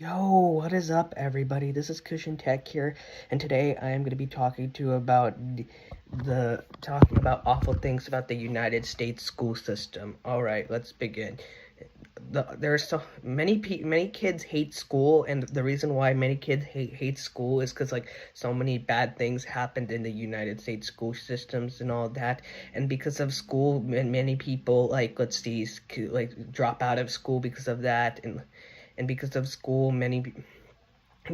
Yo, what is up, everybody? This is Cushion Tech here, and today I am going to be talking to you about talking about awful things about the United States school system. All right, let's begin. There are so many kids hate school, and the reason why many kids hate school is because like so many bad things happened in the United States school systems and all that, and because of school, many people like let's see like drop out of school because of that, and because of school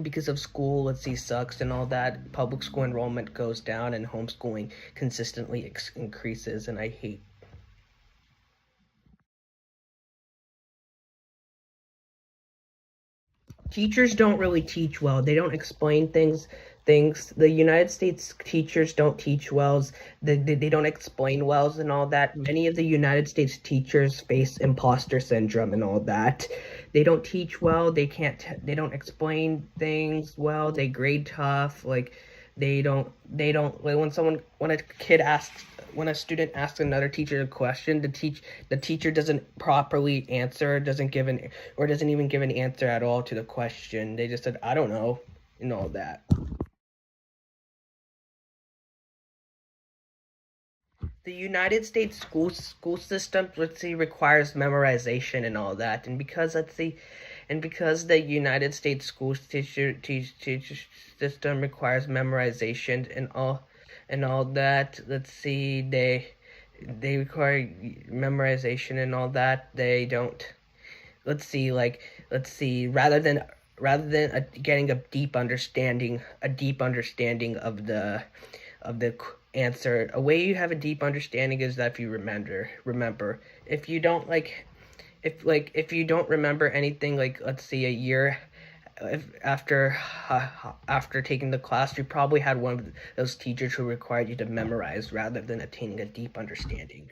because of school, let's see, sucks and all that, public school enrollment goes down and homeschooling consistently increases, and I hate. Teachers don't really teach well. They don't explain things. The United States teachers don't teach wells. They don't explain wells and all that. Many of the United States teachers face imposter syndrome and all that. They don't teach well. They don't explain things well. They grade tough. Like they don't like when a kid asks when a student asks another teacher a question, the teacher doesn't properly answer, doesn't even give an answer at all to the question. They just said, I don't know, and all that. The United States school system, let's see, requires memorization and all that, and because the United States school teacher system requires memorization and all that. Let's see, they require memorization and all that. They don't. Let's see, rather than getting a deep understanding of the answer. A way you have a deep understanding is that if you remember. If you don't if you don't remember anything, like let's see, a year if after taking the class, you probably had one of those teachers who required you to memorize rather than attaining a deep understanding.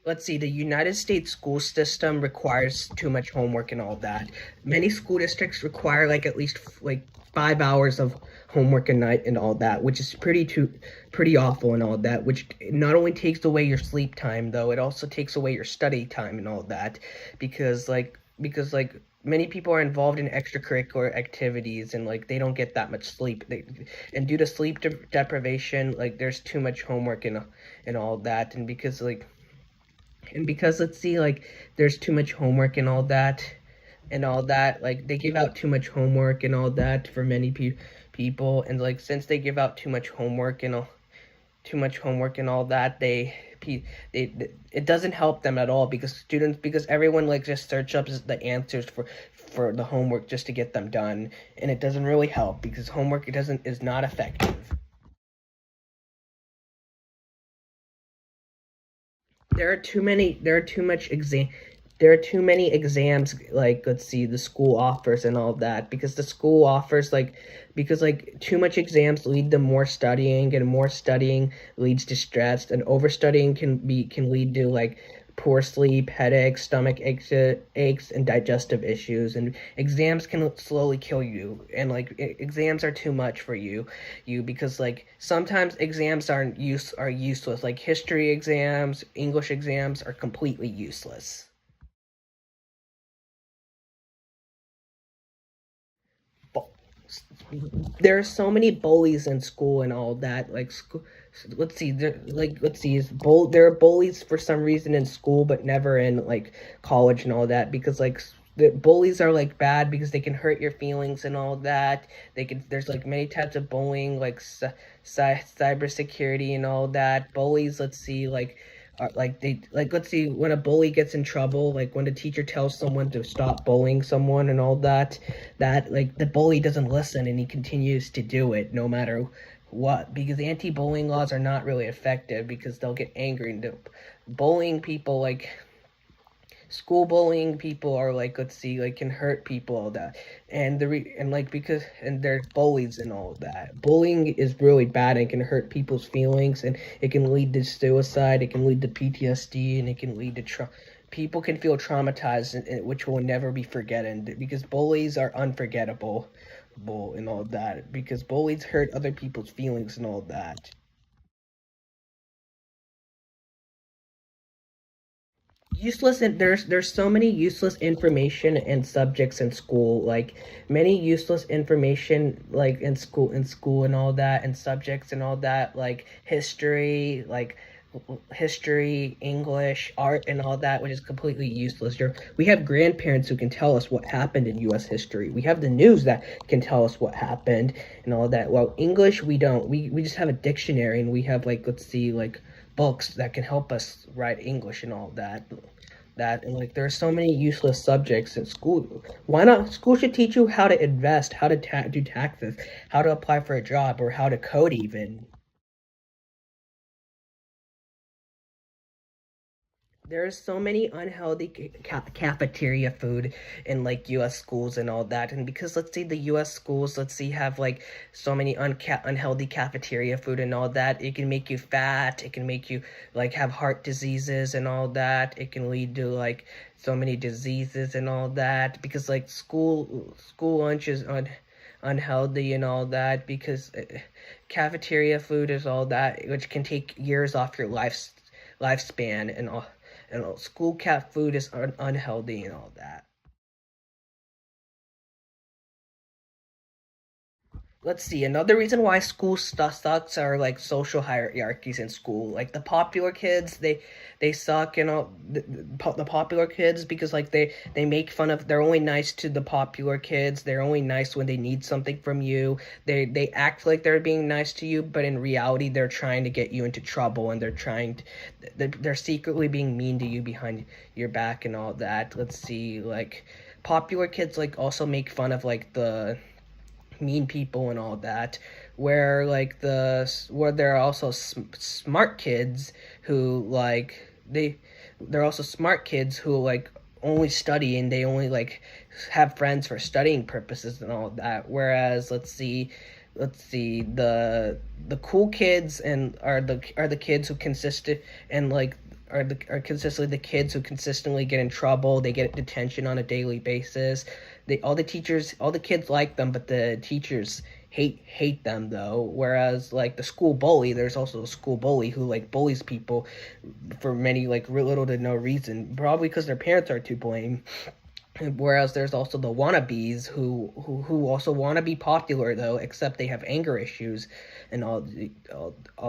Let's see, the United States school system requires too much homework and all that. Many school districts require like at least like 5 hours of homework a night and all that, which is pretty awful and all that, which not only takes away your sleep time though, it also takes away your study time and all that, because many people are involved in extracurricular activities and like they don't get that much sleep. And due to deprivation, like there's too much homework and all that, and because let's see, like there's too much homework and all that, like they give out too much homework and all that for many people, and like since they give out too much homework and all that, it doesn't help them at all, because everyone like just search up the answers for the homework just to get them done, and it doesn't really help because homework it doesn't is not effective. There are too much exam there are too many exams, like let's see, the school offers and all that, because the school offers because like too much exams lead to more studying, and more studying leads to stress, and overstudying can lead to like poor sleep, headaches, aches, and digestive issues, and exams can slowly kill you, and like exams are too much for you because like sometimes exams are useless, like history exams, English exams are completely useless. Bu- there are so many bullies in school and all that, like school. Let's see, there are bullies for some reason in school but never in like college and all that, because like the bullies are like bad because they can hurt your feelings and all that. There's like many types of bullying, like cybersecurity and all that. Bullies, let's see, let's see, when a bully gets in trouble, like when a teacher tells someone to stop bullying someone and all that, that like the bully doesn't listen and he continues to do it no matter what, because anti-bullying laws are not really effective because they'll get angry and bullying people, like school bullying people are like, let's see, like can hurt people, all that, and like because and they're bullies and all that. Bullying is really bad and can hurt people's feelings, and it can lead to suicide, it can lead to PTSD, and it can lead to people can feel traumatized, which will never be forgotten, because bullies are unforgettable and all that, because bullies hurt other people's feelings and all that. useless, and there's so many useless information and subjects in school, like many useless information, like in school and all that, and subjects and all that, like history, English, art, and all that, which is completely useless. We have grandparents who can tell us what happened in U.S. history. We have the news that can tell us what happened and all that. Well, English, we don't. We just have a dictionary, and we have, like, let's see, like, books that can help us write English and all that. And, like, there are so many useless subjects in school. Why not? School should teach you how to invest, how to do taxes, how to apply for a job, or how to code even. There's so many unhealthy cafeteria food in, like, U.S. schools and all that, and because, let's say, the U.S. schools, let's see, have, like, so many unhealthy cafeteria food and all that, it can make you fat. It can make you, like, have heart diseases and all that. It can lead to, like, so many diseases and all that, because, like, school lunch is unhealthy and all that, because cafeteria food is all that, which can take years off your lifespan and all. And all, school cat food is unhealthy and all that. Let's see, another reason why school stuff sucks are, like, social hierarchies in school. Like, the popular kids, they suck, the popular kids, because, like, they make fun of, they're only nice to the popular kids. They're only nice when they need something from you. They act like they're being nice to you, but in reality they're trying to get you into trouble, and they're secretly being mean to you behind your back and all that. Let's see, like, popular kids, like, also make fun of, like, the mean people and all that, where there are also smart kids who, like, they're also smart kids who, like, only study, and they only, like, have friends for studying purposes and all that, whereas, let's see, the cool kids and are the kids who consistent and, like, are consistently the kids who consistently get in trouble. They get detention on a daily basis. All the kids like them, but the teachers hate them, though. Whereas, like, the school bully, there's also a school bully who, like, bullies people for many, like, little to no reason, probably because their parents are to blame. Whereas there's also the wannabes who also want to be popular, though, except they have anger issues and all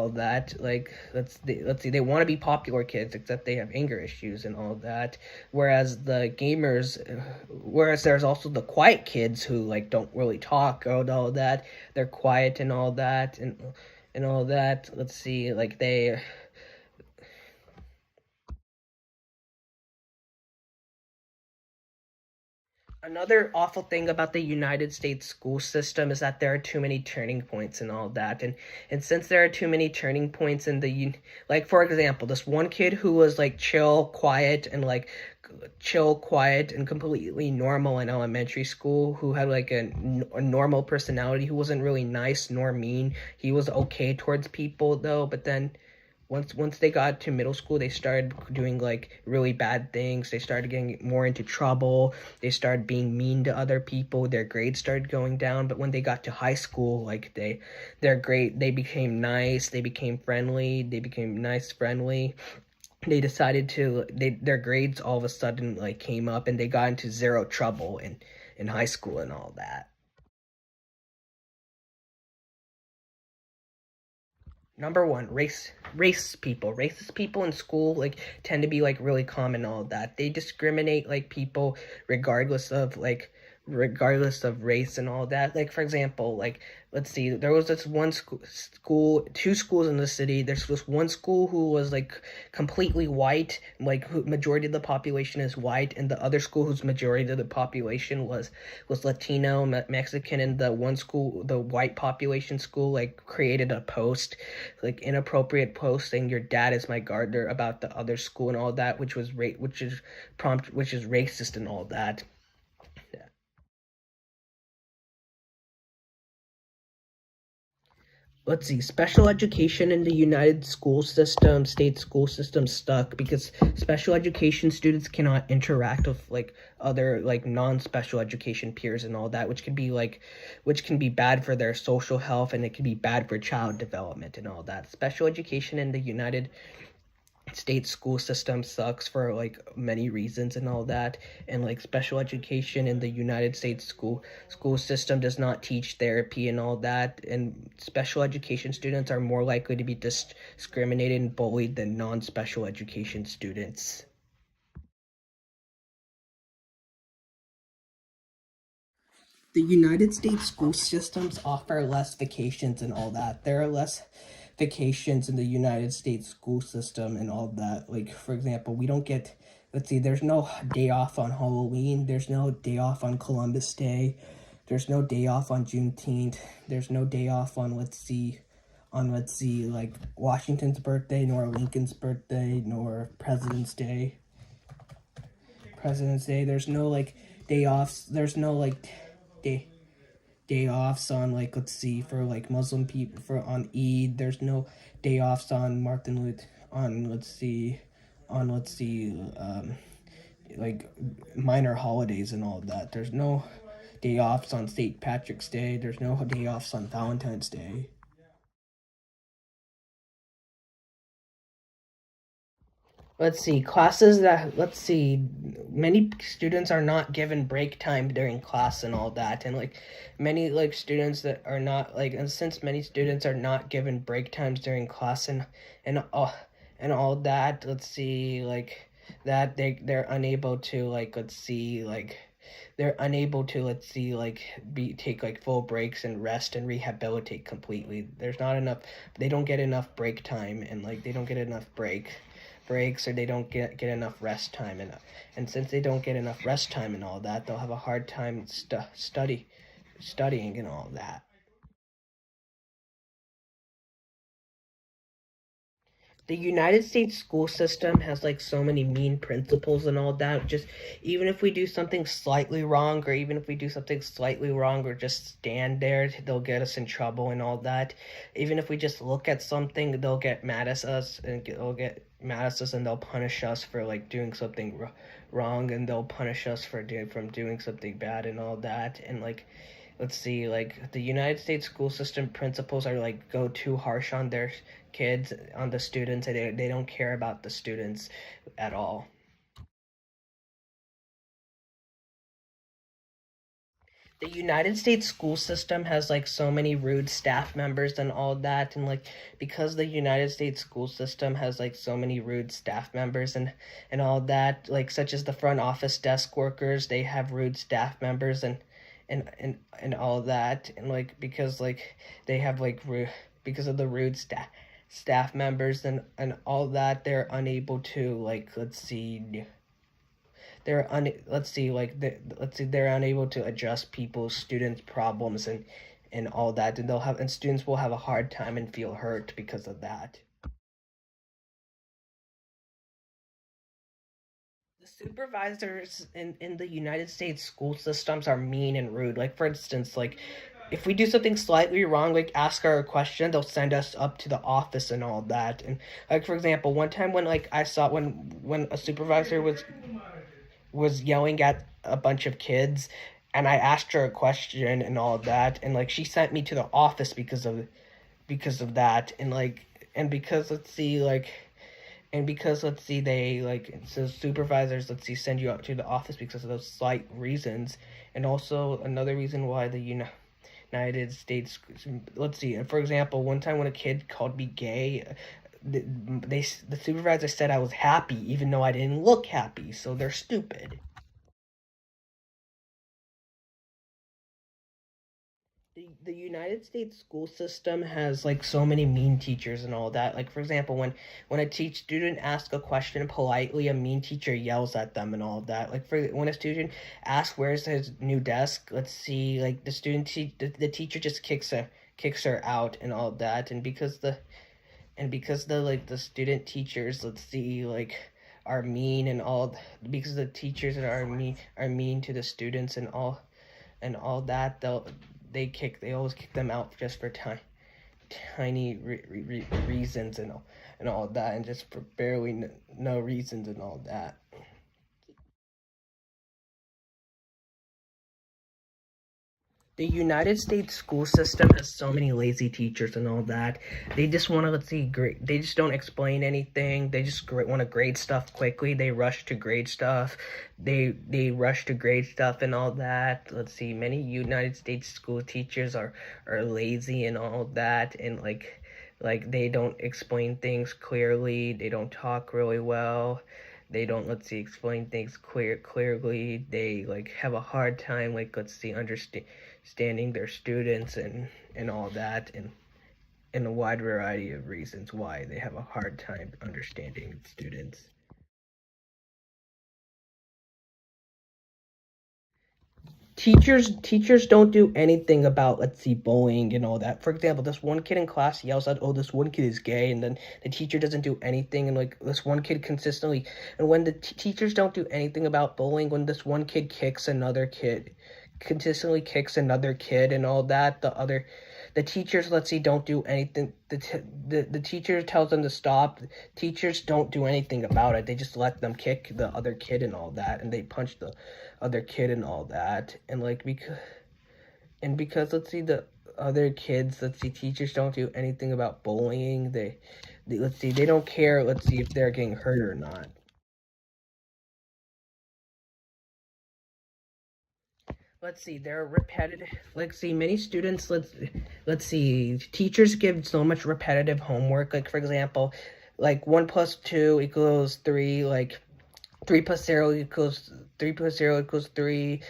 that. Like, let's see, they want to be popular kids, except they have anger issues and all that. Whereas there's also the quiet kids who, like, don't really talk or all that. They're quiet and all that, and all that. Let's see, like, another awful thing about the United States school system is that there are too many turning points and all that. And since there are too many turning points like, for example, this one kid who was, like, chill, quiet, and completely normal in elementary school, who had, like, a normal personality, who wasn't really nice nor mean. He was okay towards people, though, but then once they got to middle school, they started doing, like, really bad things. They started getting more into trouble. They started being mean to other people. Their grades started going down. But when they got to high school, like, they became nice. They became friendly. They became nice, friendly. Their grades all of a sudden, like, came up, and they got into zero trouble in high school and all that. Number one, racist people in school, like, tend to be, like, really common and all that. They discriminate, like, people regardless of, regardless of race and all that. Like, for example, like, let's see, there was this one two schools in the city. There's this one school who was, like, completely white, like, who majority of the population is white, and the other school whose majority of the population was Latino, Mexican, and the one school, the white population school, like, created a post, like, inappropriate post, saying your dad is my gardener about the other school and all that, which is racist and all that. Let's see, special education in the state school system stuck, because special education students cannot interact with, like, other, like, non-special education peers and all that, which can be bad for their social health, and it can be bad for child development and all that. Special education in the state school system sucks for like many reasons and all that, and like special education in the United States school system does not teach therapy and all that, and special education students are more likely to be discriminated and bullied than non-special education students. The United States school systems offer less vacations and all that. There are less vacations in the United States school system and all that. Like, for example, we don't get, let's see, there's no day off on Halloween, there's no day off on Columbus Day, there's no day off on Juneteenth, there's no day off on, like Washington's birthday, nor Lincoln's birthday, nor President's Day. There's no like day offs, there's no like day offs on, like, let's see, for like Muslim people for on Eid. There's no day offs on Martin Luther on let's see like minor holidays and all that. There's no day offs on St. Patrick's Day. There's no day offs on Valentine's Day. Let's see, many students are not given break time during class and all that, and like many like students that are not like, and since many students are not given break times during class and all and all that, let's see, like that they're unable to like, let's see, like they're unable to, let's see, like be take like full breaks and rest and rehabilitate completely. There's not enough, they don't get enough break time, and like they don't get enough breaks, or they don't get enough rest time, and since they don't get enough rest time and all that, they'll have a hard time studying and all that. The United States school system has like so many mean principles and all that. Just even if we do something slightly wrong, or even if we do something slightly wrong, or just stand there, they'll get us in trouble and all that. Even if we just look at something, they'll get mad at us, and they'll get mad at us, and they'll punish us for like doing something wrong, and they'll punish us for doing something bad and all that. And like, let's see, like the United States school system principals are like go too harsh on their kids, on the students, and they don't care about the students at all. The United States school system has like so many rude staff members and all that, and like because the United States school system has like so many rude staff members and all that, like such as the front office desk workers, they have rude staff members and all that, and like because like they have like because of the rude staff members and all that, they're unable to like, let's see, they're unable to adjust people's students problems and all that, and students will have a hard time and feel hurt because of that. The supervisors in the United States school systems are mean and rude. Like, for instance, like if we do something slightly wrong, like ask her a question, they'll send us up to the office and all that. And like, for example, one time when like I saw when a supervisor was yelling at a bunch of kids, and I asked her a question and all that, and like she sent me to the office because of that, and like and because let's see like and because let's see they like, so supervisors, let's see, send you out to the office because of those slight reasons. And also another reason why the United States, let's see, for example, one time when a kid called me gay, the supervisor said I was happy even though I didn't look happy, so they're stupid. The United States school system has like so many mean teachers and all that. Like, for example, when a teach student asks a question politely, a mean teacher yells at them and all that. Like, for when a student asks where's his new desk, let's see, like the teacher just kicks her out and all that. And because the like the student teachers, let's see, like are mean and all, because the teachers are mean to the students and all that, they always kick them out just for tiny reasons and all that, and just for barely no reasons and all that. The United States school system has so many lazy teachers and all that. They just want to, let's see, grade. They just don't explain anything. They just want to grade stuff quickly. They rush to grade stuff. They rush to grade stuff and all that. Let's see, many United States school teachers are lazy and all that, and like they don't explain things clearly. They don't talk really well. They don't, let's see, explain things clearly. They like have a hard time, like, let's see, understanding their students and all that, and a wide variety of reasons why they have a hard time understanding students. Teachers don't do anything about, let's see, bullying and all that. For example, this one kid in class yells out, "Oh, this one kid is gay," and then the teacher doesn't do anything, and like this one kid consistently, and when the teachers don't do anything about bullying, when this one kid kicks another kid, consistently kicks another kid and all that, the teachers, let's see, don't do anything. The teacher tells them to stop. Teachers don't do anything about it. They just let them kick the other kid and all that, and they punch the other kid and all that. And like because let's see, the other kids, let's see, teachers don't do anything about bullying. They let's see, they don't care, let's see, if they're getting hurt or not. Let's see, they're repetitive. Let's see, many students, let's see, teachers give so much repetitive homework. Like, for example, like 1 plus 2 equals 3, like 3 plus 0 equals 3,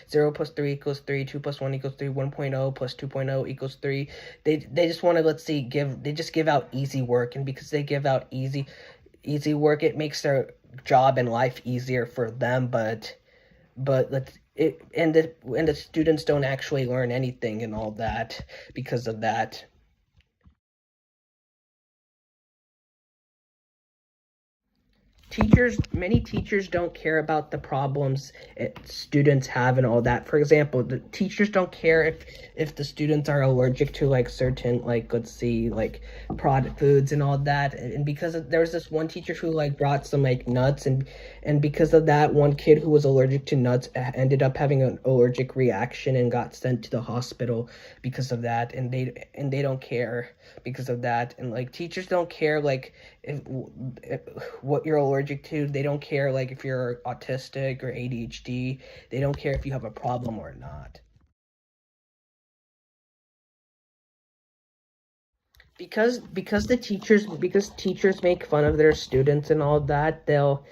0 plus 3 equals 3, 2 plus 1 equals 3, 1.0 plus 2.0 equals 3. They just want to, let's see, they just give out easy work, and because they give out easy work, it makes their job and life easier for them, but let's it and the students don't actually learn anything and all that because of that. Many teachers don't care about the problems students have and all that. For example, the teachers don't care if the students are allergic to like certain, like, let's see, like product foods and all that. And because there was this one teacher who like brought some like nuts, and because of that, one kid who was allergic to nuts ended up having an allergic reaction and got sent to the hospital because of that. And they don't care because of that. And like teachers don't care, like, if what you're allergic to. They don't care, like, if you're autistic or ADHD. They don't care if you have a problem or not. Because teachers make fun of their students and all that, they'll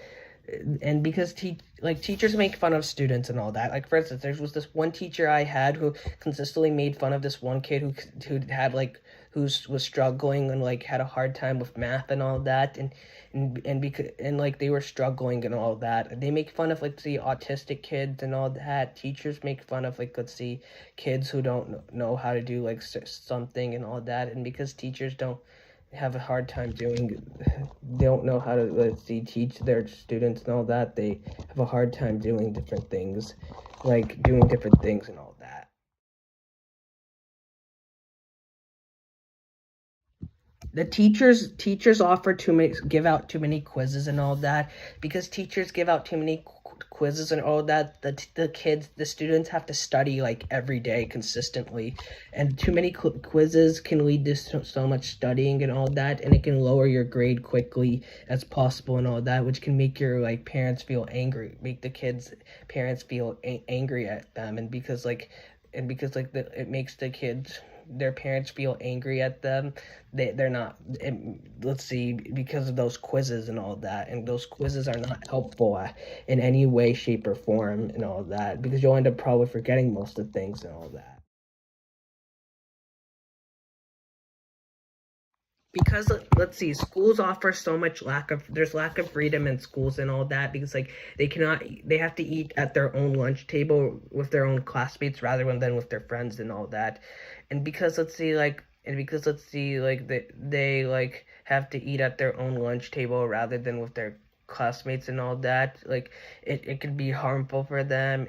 and because teachers make fun of students and all that. Like, for instance, there was this one teacher I had who consistently made fun of this one kid who had like who was struggling and like had a hard time with math and all that, and because and like they were struggling and all that. They make fun of, like, the autistic kids and all that. Teachers make fun of, like, let's see, kids who don't know how to do like something and all that. And because teachers don't have a hard time doing they don't know how to, let's see, teach their students and all that, they have a hard time doing different things, like doing different things and all that. The teachers offer too many, give out too many quizzes and all that. Because teachers give out too many quizzes and all that, the students have to study like every day consistently, and too many quizzes can lead to so much studying and all that, and it can lower your grade quickly as possible and all that, which can make your like parents feel angry, make the kids parents feel angry at them. It makes the kids, their parents, feel angry at them. They're not, let's see, because of those quizzes and all that, and those quizzes are not helpful in any way, shape, or form and all that, because you'll end up probably forgetting most of the things and all that. Because let's see, schools offer so much lack of freedom in schools and all that, because like they have to eat at their own lunch table with their own classmates rather than with their friends and all that. And let's see, like, they like have to eat at their own lunch table rather than with their classmates and all that. Like, it can be harmful for them,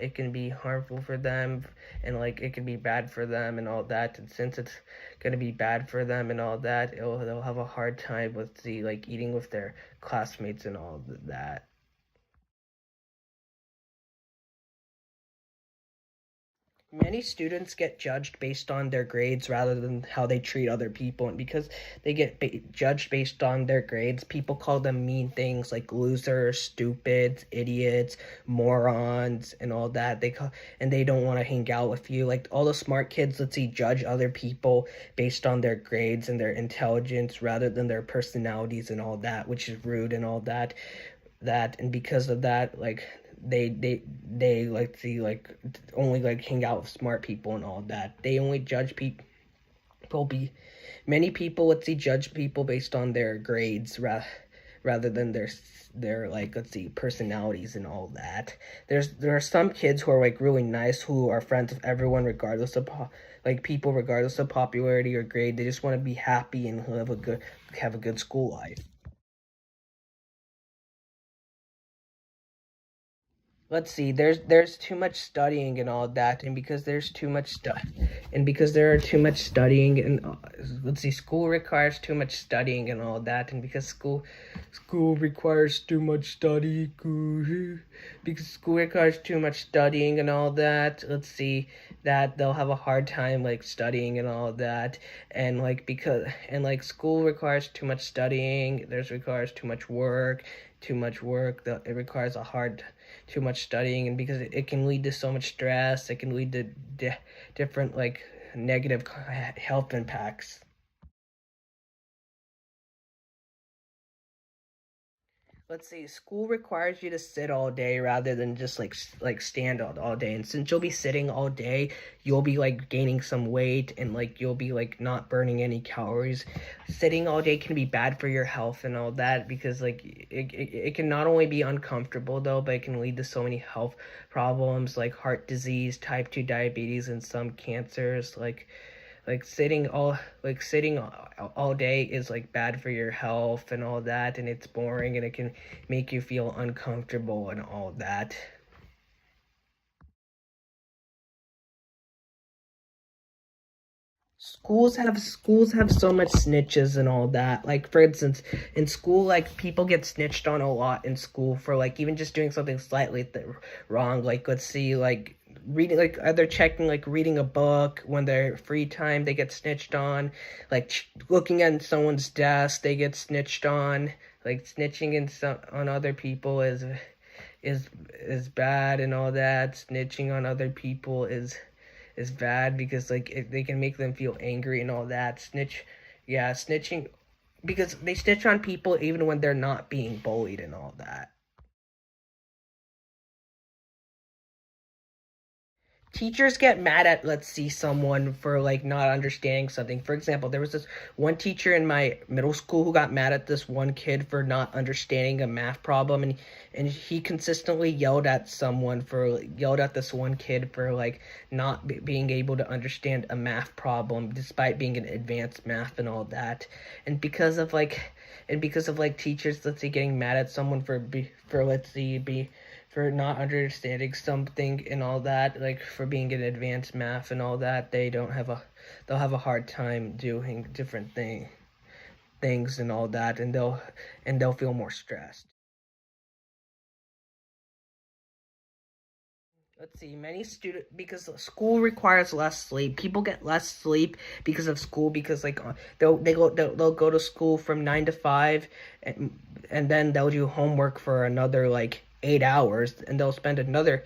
and like it can be bad for them and all that. And since it's gonna be bad for them and all that, they'll have a hard time with the, like, eating with their classmates and all that. Many students get judged based on their grades rather than how they treat other people, and because they get judged based on their grades, people call them mean things like losers, stupids, idiots, morons, and all that. And they don't want to hang out with you. Like all the smart kids, let's see, judge other people based on their grades and their intelligence rather than their personalities and all that, which is rude and all that. And because of that, like they like to like only like hang out with smart people and all that. They only judge people many people, let's see, judge people based on their grades rather than their like, let's see, personalities and all that. There are some kids who are like really nice, who are friends with everyone regardless of like people regardless of popularity or grade. They just want to be happy and have a good school life. Let's see, there's too much studying and all that, and because there's too much stuff, and because there are too much studying, and let's see, school requires too much studying and all that, and because school requires too much study, because school requires too much studying and all that, let's see, that they'll have a hard time like studying and all that. And like because and like school requires too much studying, there's requires too much work that it requires a hard too much studying, and because it can lead to so much stress, it can lead to different like negative health impacts. Let's see, school requires you to sit all day rather than just like stand all day. And since you'll be sitting all day, you'll be like gaining some weight, and like you'll be like not burning any calories. Sitting all day can be bad for your health and all that, because like it can not only be uncomfortable though, but it can lead to so many health problems like heart disease, type 2 diabetes, and some cancers. Like sitting all day is like bad for your health and all that, and it's boring, and it can make you feel uncomfortable and all that. Schools have so much snitches and all that. Like for instance, in school, like people get snitched on a lot in school for like even just doing something slightly wrong. Like let's see, like reading, like either checking, like reading a book when they're free time, they get snitched on. Like looking at someone's desk, they get snitched on. Like snitching on other people is bad and all that. Snitching on other people is bad because like they can make them feel angry and all that. Yeah, snitching, because they snitch on people even when they're not being bullied and all that. Teachers get mad at, let's see, someone for like not understanding something. For example, there was this one teacher in my middle school who got mad at this one kid for not understanding a math problem, and he consistently yelled at this one kid for like not being able to understand a math problem despite being in advanced math and all that. And because of like teachers, let's say, getting mad at someone for let's see be for not understanding something and all that, like for being in advanced math and all that, they'll have a hard time doing different things and all that, and they'll feel more stressed. Let's see, many student because school requires less sleep. People get less sleep because of school, because like they'll go to school from 9 to 5, and then they'll do homework for another like 8 hours, and they'll spend another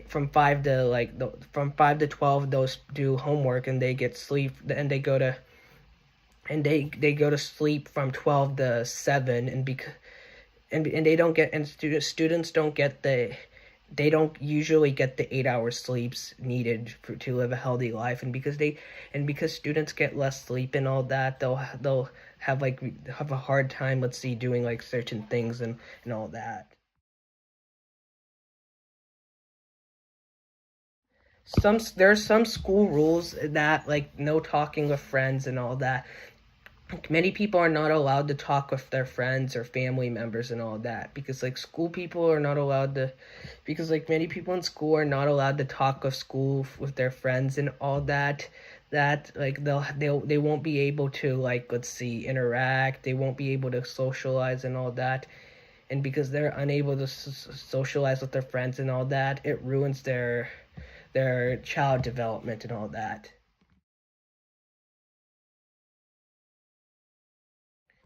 from 5 to 12 they'll do homework, and they get sleep, and they go to sleep from 12 to 7, and because and they don't get and students don't get they don't usually get the 8 hour sleeps needed to live a healthy life. And because students get less sleep and all that, they'll have a hard time, let's see, doing like certain things and all that. There's some school rules that like no talking with friends and all that. Many people are not allowed to talk with their friends or family members and all that, because like school people are not allowed to because like many people in school are not allowed to talk with their friends and all that like they won't be able to, like, let's see, interact. They won't be able to socialize and all that. And because they're unable to socialize with their friends and all that, it ruins their child development and all that.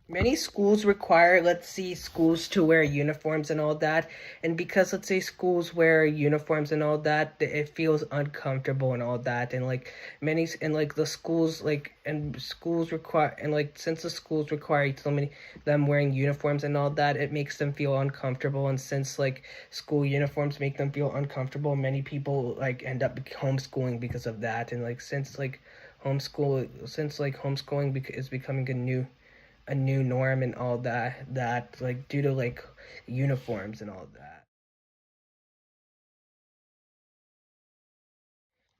Many schools require, let's see, schools to wear uniforms and all that. And because, let's say, schools wear uniforms and all that, it feels uncomfortable and all that. And like and like the schools, and schools require, and like since the schools require so many them wearing uniforms and all that, it makes them feel uncomfortable. And since like school uniforms make them feel uncomfortable, many people like end up homeschooling because of that. And like homeschooling is becoming a new norm and all that like due to like uniforms and all that.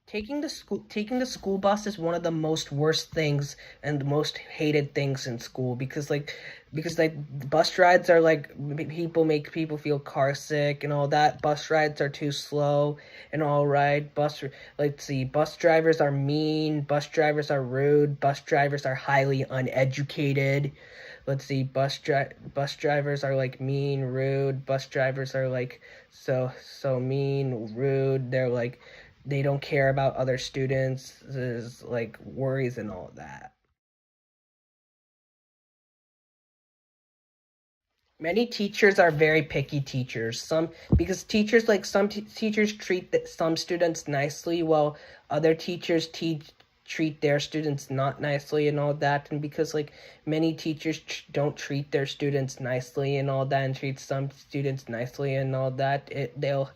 Taking the school bus is one of the most worst things and the most hated things in school because like bus rides are like people make people feel car sick and all that. Bus rides are too slow and all right. Let's see, bus drivers are mean, bus drivers are rude, bus drivers are highly uneducated. Let's see, bus drivers are like mean, rude. Bus drivers are like so mean, rude. They don't care about other students' like worries and all that. Many teachers are very picky teachers. Some because teachers like teachers treat some students nicely while other teachers treat their students not nicely and all that. And because like many teachers don't treat their students nicely and all that and treat some students nicely and all that, they'll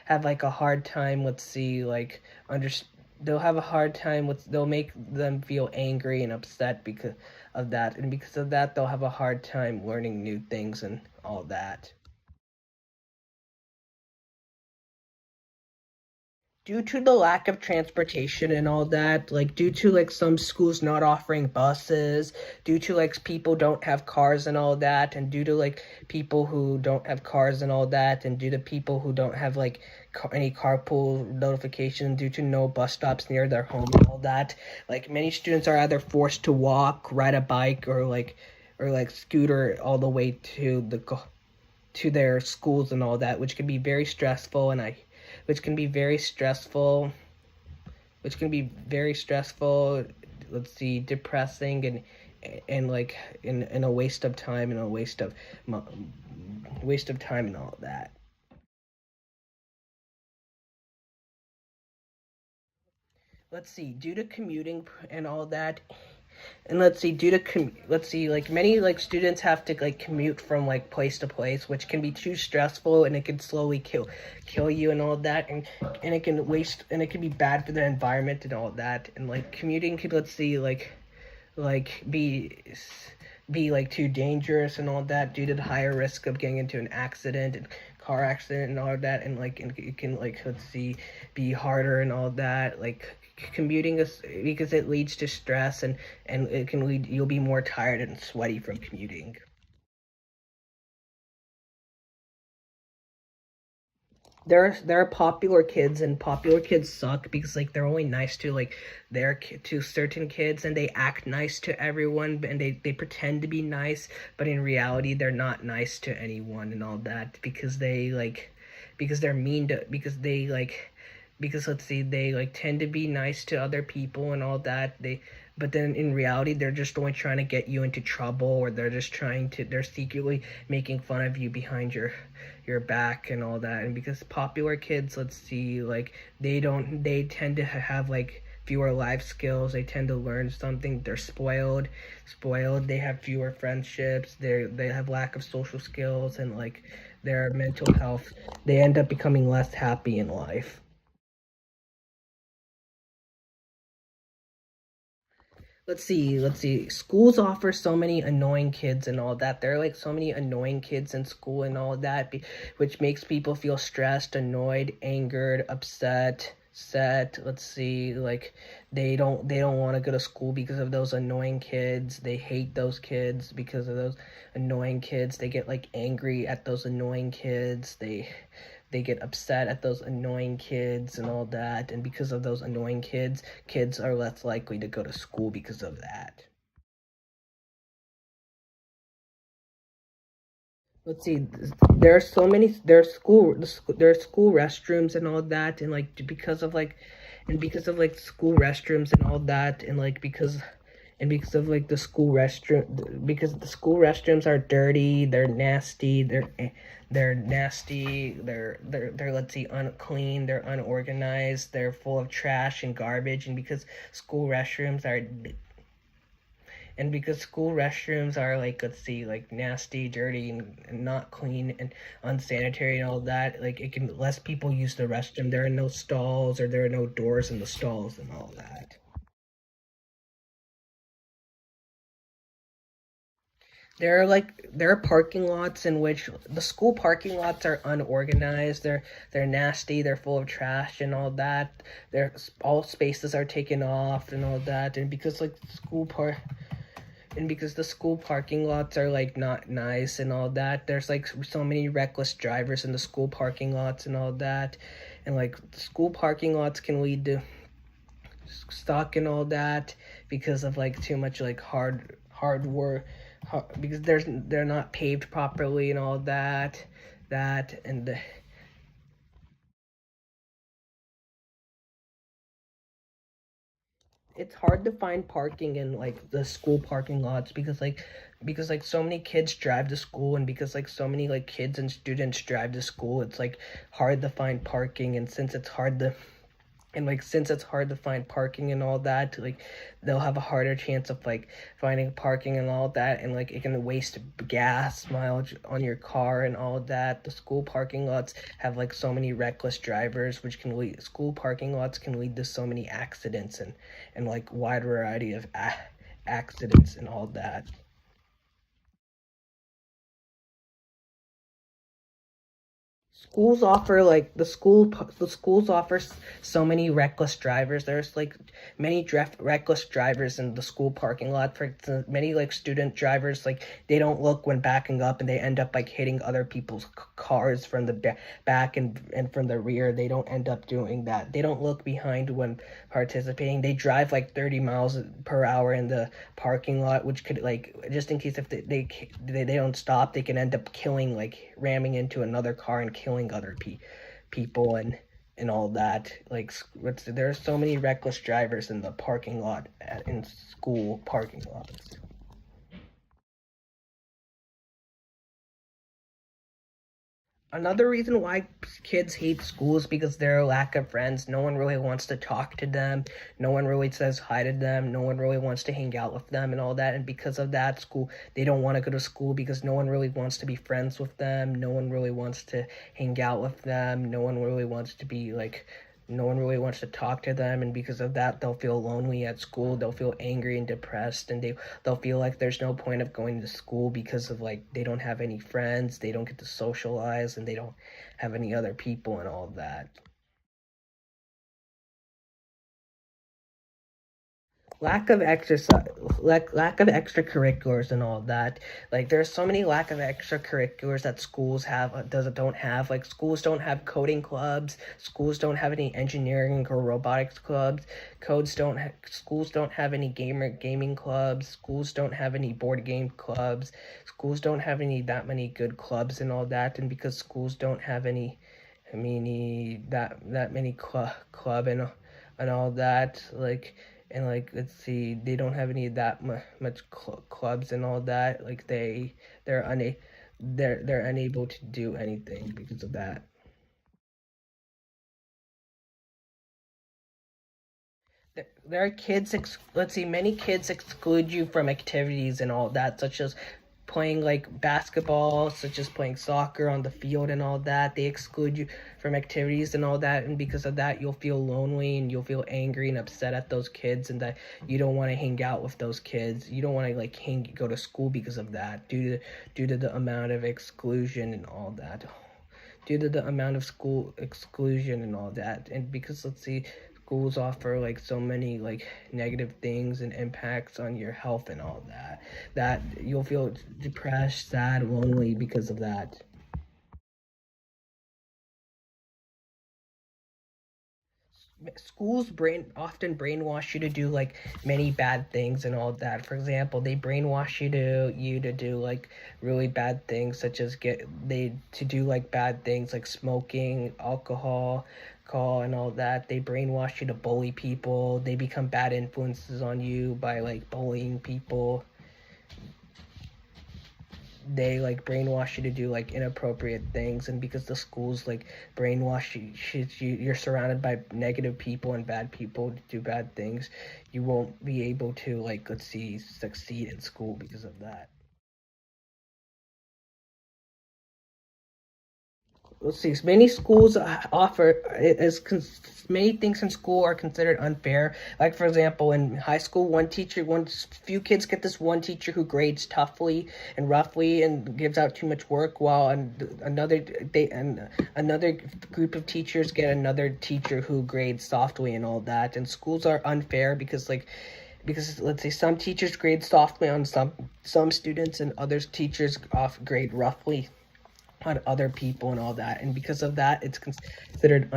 have like a hard time with see like under they'll have a hard time with they'll make them feel angry and upset because of that, and because of that they'll have a hard time learning new things and all that. Due to the lack of transportation and all that, like due to like some schools not offering buses, due to like people don't have cars and all that, and due to like people who don't have cars and all that, and due to people who don't have like any carpool notification, due to no bus stops near their home and all that, like many students are either forced to walk, ride a bike, or like scooter all the way to their schools and all that, which can be very stressful and I which can be very stressful, which can be very stressful, let's see, depressing and like in a waste of time and a waste of time and all that. Let's see, due to commuting and all that, and let's see, let's see, like many like students have to like commute from like place to place, which can be too stressful and it can slowly kill you and all that, and it can waste and it can be bad for the environment and all that. And like commuting could, let's see, like be like too dangerous and all that due to the higher risk of getting into an accident and car accident and all that, and it can like, let's see, be harder and all that, like commuting is because it leads to stress and it can lead you'll be more tired and sweaty from commuting. There are popular kids, and popular kids suck because like they're only nice to like to certain kids, and they act nice to everyone, and they pretend to be nice, but in reality they're not nice to anyone and all that because because they're mean to because they like because let's see, they like tend to be nice to other people and all that. They But then in reality they're just only trying to get you into trouble, or they're secretly making fun of you behind your back and all that. And because popular kids, let's see, like they tend to have like fewer life skills, they tend to learn something, they're spoiled, they have fewer friendships, they have lack of social skills, and like their mental health, they end up becoming less happy in life. Let's see. Schools offer so many annoying kids and all that. There are like so many annoying kids in school and all that, which makes people feel stressed, annoyed, angered, upset, set. Let's see, like they don't want to go to school because of those annoying kids. They hate those kids because of those annoying kids. They get like angry at those annoying kids. They get upset at those annoying kids and all that, and because of those annoying kids are less likely to go to school because of that. let's see, there are so many, there are school restrooms and all that, and like because of like school restrooms and all that, and because of like the school restroom, because the school restrooms are dirty, they're nasty, they're nasty, they're let's see, unclean, they're unorganized, they're full of trash and garbage, and because school restrooms are like, let's see, like nasty, dirty, and not clean and unsanitary and all that, like it can less people use the restroom. There are no stalls, or there are no doors in the stalls and all that. There are parking lots in which the school parking lots are unorganized. They're nasty. They're full of trash and all that. They're all spaces are taken off and all that. And because the school parking lots are like not nice and all that, there's like so many reckless drivers in the school parking lots and all that, and like school parking lots can lead to stock and all that because of like too much like hard work, because they're not paved properly and all that, that and the, it's hard to find parking in like the school parking lots because like so many kids drive to school, and because like so many like kids and students drive to school, it's like hard to find parking. Since it's hard to find parking and all that, like they'll have a harder chance of like finding parking and all that, and like it can waste gas mileage on your car and all that. The school parking lots have like so many reckless drivers, which can lead school parking lots can lead to so many accidents and like wide variety of accidents and all that. Schools offer like the schools offer so many reckless drivers. There's like many reckless drivers in the school parking lot. For instance, many like student drivers, like they don't look when backing up, and they end up like hitting other people's cars from the back and from the rear. They don't end up doing that. They don't look behind when participating. They drive like 30 miles per hour in the parking lot, which could like, just in case if they don't stop, they can end up killing, like ramming into another car and killing other people and all that. Like there are so many reckless drivers in the parking lot in school parking lots. Another reason why kids hate school is because there are lack of friends. No one really wants to talk to them. No one really says hi to them. No one really wants to hang out with them and all that. And because of that, they don't want to go to school because no one really wants to be friends with them. No one really wants to hang out with them. No one really wants to talk to them, and because of that, they'll feel lonely at school. They'll feel angry and depressed, and they'll feel like there's no point of going to school because of like they don't have any friends, they don't get to socialize, and they don't have any other people and all that. Lack of exercise, lack of extracurriculars and all that. Like there's so many lack of extracurriculars that schools have, don't have. Like schools don't have coding clubs, schools don't have any engineering or robotics clubs, schools don't have any gaming clubs, schools don't have any board game clubs, schools don't have any that many good clubs and all that. And because schools don't have any, I mean, that many club and all that, like, and like let's see, they don't have any that much clubs and all that, like they're una they're unable to do anything because of that. There are let's see, many kids exclude you from activities and all that, such as playing like basketball, such as playing soccer on the field and all that. They exclude you from activities and all that, and because of that, you'll feel lonely and you'll feel angry and upset at those kids, and that you don't want to hang out with those kids. You don't want to like go to school because of that, due to the amount of exclusion and all that. Due to the amount of school exclusion and all that, and because let's see, schools offer like so many like negative things and impacts on your health and all that, that you'll feel depressed, sad, lonely because of that. schools often brainwash you to do like many bad things and all that. For example, they brainwash you to do like really bad things, such as to do like bad things like smoking, alcohol and all that. They brainwash you to bully people. They become bad influences on you by like bullying people. They like brainwash you to do like inappropriate things, and because the schools like brainwash you're surrounded by negative people and bad people to do bad things, you won't be able to, like, let's see, succeed in school because of that. Let's see, many schools offer many things in school are considered unfair. Like, for example, in high school, one few kids get this one teacher who grades toughly and roughly and gives out too much work, while another group of teachers get another teacher who grades softly and all that. And schools are unfair because let's say some teachers grade softly on some students, and others teachers off grade roughly on other people and all that, and because of that it's considered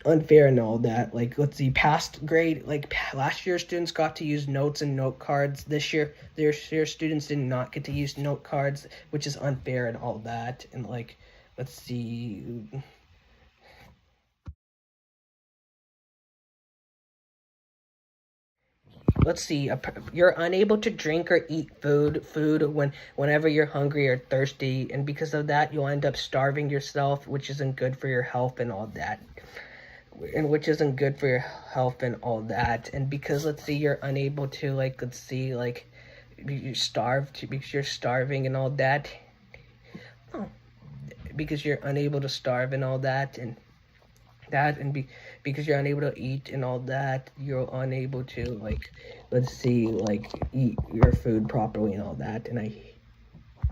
unfair and all that. Like, let's see, past grade, like last year students got to use notes and note cards. This year their students did not get to use note cards, which is unfair and all that. And like, let's see, you're unable to drink or eat food whenever you're hungry or thirsty, and because of that you'll end up starving yourself, which isn't good for your health and all that. And because, let's see, you're unable to, like, let's see, like, you're starved because you're starving and all that. Oh, because you're unable to starve and all that, and because you're unable to eat and all that, you're unable to, like, let's see, like, eat your food properly and all that. And I